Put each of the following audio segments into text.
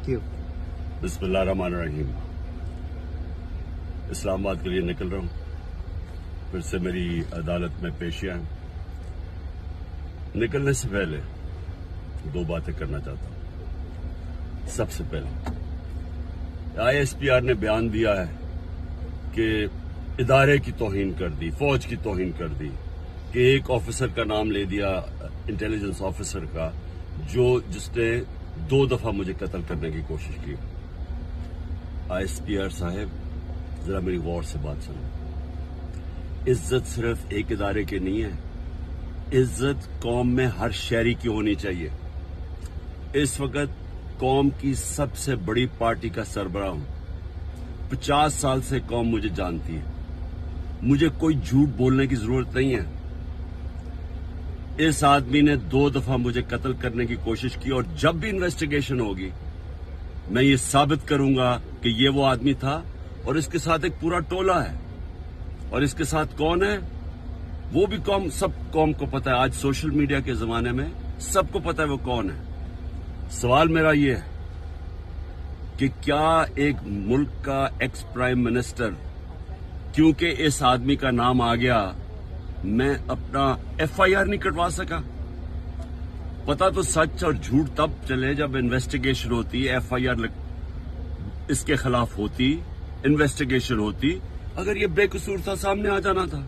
Thank you. बिस्मिल्लाहिर्रहमानिर्रहीम। इस्लामाबाद के लिए निकल रहा हूँ। फिर से मेरी अदालत में पेशियां हैं। निकलने से पहले दो बातें करना चाहता हूँ। सबसे पहले ISPR ने बयान दिया है कि इदारे की तौहीन कर दी, फौज की तौहीन कर दी, कि एक ऑफिसर का नाम ले दिया, इंटेलिजेंस ऑफिसर का, जिसने 2 दफा मुझे कत्ल करने की कोशिश की। ISPR साहब, जरा मेरी गौर से बात सुनो। इज्जत सिर्फ एक इदारे की नहीं है, इज्जत कौम में हर शहरी की होनी चाहिए। इस वक्त कौम की सबसे बड़ी पार्टी का सरबराह हूं। 50 साल से कौम मुझे जानती है। मुझे कोई झूठ बोलने की जरूरत नहीं है। इस आदमी ने 2 दफा मुझे कत्ल करने की कोशिश की, और जब भी इन्वेस्टिगेशन होगी मैं ये साबित करूंगा कि ये वो आदमी था, और इसके साथ एक पूरा टोला है। और इसके साथ कौन है वो भी सब कौम को पता है। आज सोशल मीडिया के जमाने में सबको पता है वो कौन है। सवाल मेरा ये है कि क्या एक मुल्क का एक्स प्राइम मिनिस्टर, क्योंकि इस आदमी का नाम आ गया, मैं अपना FIR नहीं कटवा सका? पता तो सच और झूठ तब चले जब इन्वेस्टिगेशन होती, FIR इसके खिलाफ होती, इन्वेस्टिगेशन होती। अगर ये बेकसूर था, सामने आ जाना था।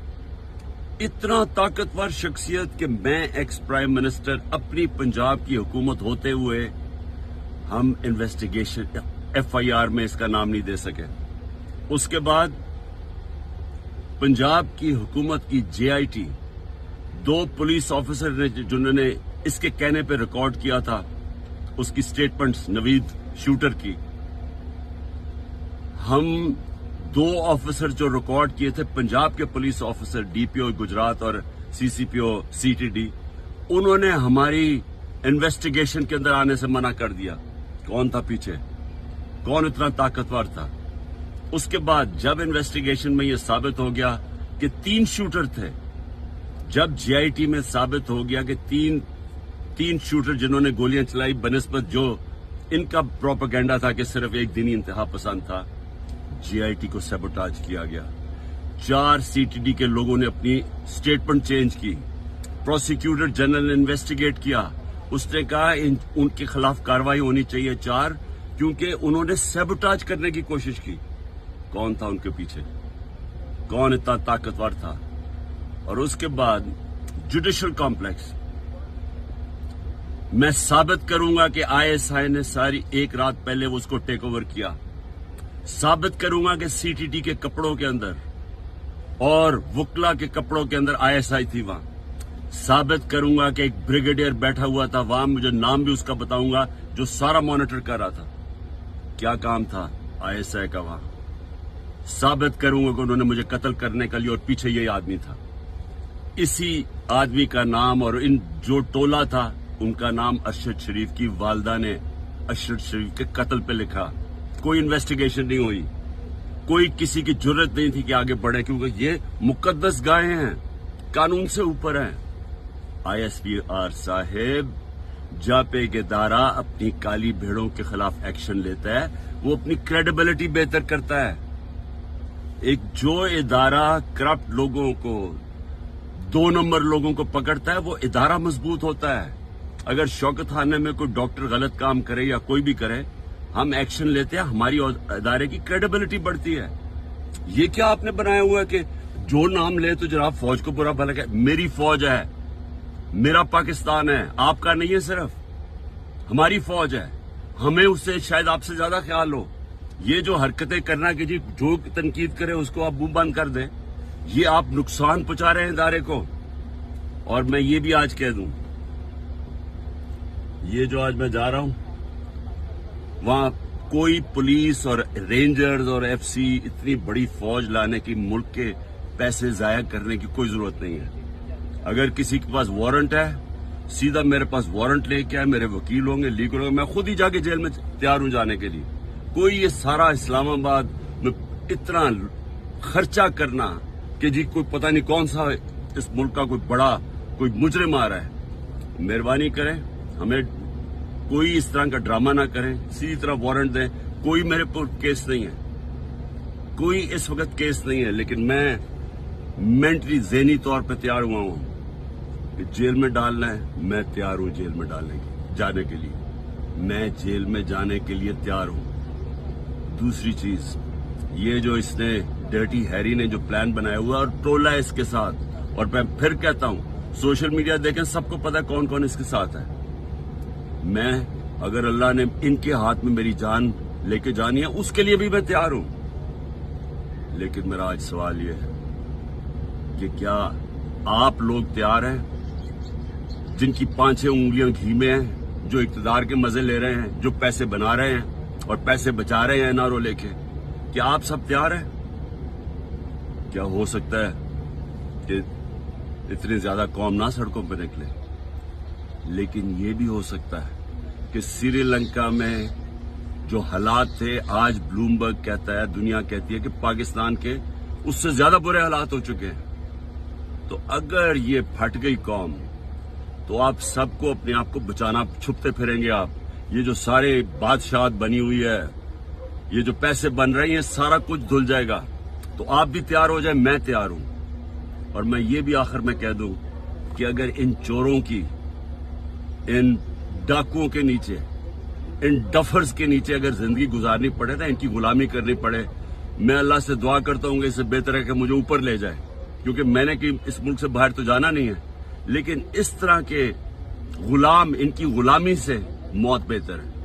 इतना ताकतवर शख्सियत कि मैं एक्स प्राइम मिनिस्टर, अपनी पंजाब की हुकूमत होते हुए हम इन्वेस्टिगेशन FIR में इसका नाम नहीं दे सके। उसके बाद पंजाब की हुकूमत की JIT, 2 पुलिस ऑफिसर ने जिन्होंने इसके कहने पे रिकॉर्ड किया था उसकी स्टेटमेंट्स, नवीद शूटर की, हम 2 ऑफिसर जो रिकॉर्ड किए थे, पंजाब के पुलिस ऑफिसर DPO गुजरात और CCPO CTD, उन्होंने हमारी इन्वेस्टिगेशन के अंदर आने से मना कर दिया। कौन था पीछे? कौन इतना ताकतवर था? उसके बाद जब इन्वेस्टिगेशन में यह साबित हो गया कि 3 शूटर थे, जब JIT में साबित हो गया कि तीन शूटर जिन्होंने गोलियां चलाई, बनिस्बत जो इनका प्रोपेगेंडा था कि सिर्फ एक दिनी इंतहा पसंद था, JIT को सैबोटाज किया गया। 4 CTD के लोगों ने अपनी स्टेटमेंट चेंज की। प्रोसिक्यूटर जनरल ने इन्वेस्टिगेट किया। उसने कहा उनके खिलाफ कार्रवाई होनी चाहिए 4, क्योंकि उन्होंने सैबोटाज करने की कोशिश की। कौन था उनके पीछे? कौन इतना ताकतवर था? और उसके बाद जुडिशल कॉम्प्लेक्स, मैं साबित करूंगा कि ISI ने सारी एक रात पहले उसको टेक ओवर किया। साबित करूंगा कि CTD के कपड़ों के अंदर और वकला के कपड़ों के अंदर ISI थी वहां। साबित करूंगा कि एक ब्रिगेडियर बैठा हुआ था वहां, मुझे नाम भी उसका बताऊंगा, जो सारा मॉनिटर कर रहा था। क्या काम था ISI का वहां? साबित करूंगा कि उन्होंने मुझे कत्ल करने के लिए, और पीछे यही आदमी था। इसी आदमी का नाम और इन जो टोला था उनका नाम अरशद शरीफ की वालदा ने अरशद शरीफ के कत्ल पे लिखा। कोई इन्वेस्टिगेशन नहीं हुई, कोई किसी की जुर्रत नहीं थी कि आगे बढ़े, क्योंकि ये मुकद्दस गायें हैं, कानून से ऊपर हैं। ISPR साहेब, जब एक इदारा अपनी काली भेड़ों के खिलाफ एक्शन लेता है, वो अपनी क्रेडिबिलिटी बेहतर करता है। एक जो इदारा करप्ट लोगों को, 2 नंबर लोगों को पकड़ता है, वो इदारा मजबूत होता है। अगर शौकत खाने में कोई डॉक्टर गलत काम करे या कोई भी करे, हम एक्शन लेते हैं, हमारी इदारे की क्रेडिबिलिटी बढ़ती है। ये क्या आपने बनाया हुआ है कि जो नाम ले तो जनाब फौज को बुरा भला कहे? मेरी फौज है, मेरा पाकिस्तान है, आपका नहीं है। सिर्फ हमारी फौज है, हमें उससे शायद आपसे ज्यादा ख्याल हो। ये जो हरकतें करना कि जी जो तनकीद करे उसको आप मुंह बंद कर दें, ये आप नुकसान पहुंचा रहे हैं इदारे को। और मैं ये भी आज कह दूं, ये जो आज मैं जा रहा हूं, वहां कोई पुलिस और रेंजर्स और FC इतनी बड़ी फौज लाने की, मुल्क के पैसे जाया करने की कोई जरूरत नहीं है। अगर किसी के पास वारंट है, सीधा मेरे पास वारंट लेके आए, मेरे वकील होंगे, लीगल होंगे, मैं खुद ही जाके जेल में तैयार हूं जाने के लिए। कोई ये सारा इस्लामाबाद में इतना खर्चा करना कि जी कोई पता नहीं कौन सा इस मुल्क का कोई बड़ा कोई मुजरिम आ रहा है, मेहरबानी करें, हमें कोई इस तरह का ड्रामा ना करें, सीधी तरह वारंट दें। कोई मेरे पर केस नहीं है, कोई इस वक्त केस नहीं है, लेकिन मैं मेंटली ज़हनी तौर पे तैयार हुआ हूं कि जेल में डालना है, मैं तैयार हूं जेल में जाने के लिए, मैं जेल में जाने के लिए तैयार हूं। दूसरी चीज, ये जो इसने डर्टी हैरी ने जो प्लान बनाया हुआ और टोला है इसके साथ, और मैं फिर कहता हूं सोशल मीडिया देखें, सबको पता है कौन कौन इसके साथ है। मैं, अगर अल्लाह ने इनके हाथ में मेरी जान लेके जानी है, उसके लिए भी मैं तैयार हूं। लेकिन मेरा आज सवाल यह है कि क्या आप लोग तैयार हैं, जिनकी 5-6 उंगलियां घी में हैं, जो इक्तदार के मजे ले रहे हैं, जो पैसे बना रहे हैं और पैसे बचा रहे हैं एनआरओ लेके, क्या आप सब तैयार हैं? क्या हो सकता है कि इतनी ज्यादा कौम ना सड़कों पर निकले, लेकिन ये भी हो सकता है कि श्रीलंका में जो हालात थे, आज ब्लूमबर्ग कहता है, दुनिया कहती है कि पाकिस्तान के उससे ज्यादा बुरे हालात हो चुके हैं। तो अगर ये फट गई कौम, तो आप सबको अपने आप को बचाना, छुपते फिरेंगे आप। ये जो सारे बादशाहत बनी हुई है, ये जो पैसे बन रही हैं, सारा कुछ धुल जाएगा। तो आप भी तैयार हो जाए, मैं तैयार हूं। और मैं ये भी आखिर में कह दूं कि अगर इन चोरों की, इन डाकुओं के नीचे, इन डफर्स के नीचे अगर जिंदगी गुजारनी पड़े ना, इनकी गुलामी करनी पड़े, मैं अल्लाह से दुआ करता हूं कि इससे बेहतर है कि मुझे ऊपर ले जाए, क्योंकि मैंने कि इस मुल्क से बाहर तो जाना नहीं है। लेकिन इस तरह के गुलाम, इनकी गुलामी से मौत बेहतर है।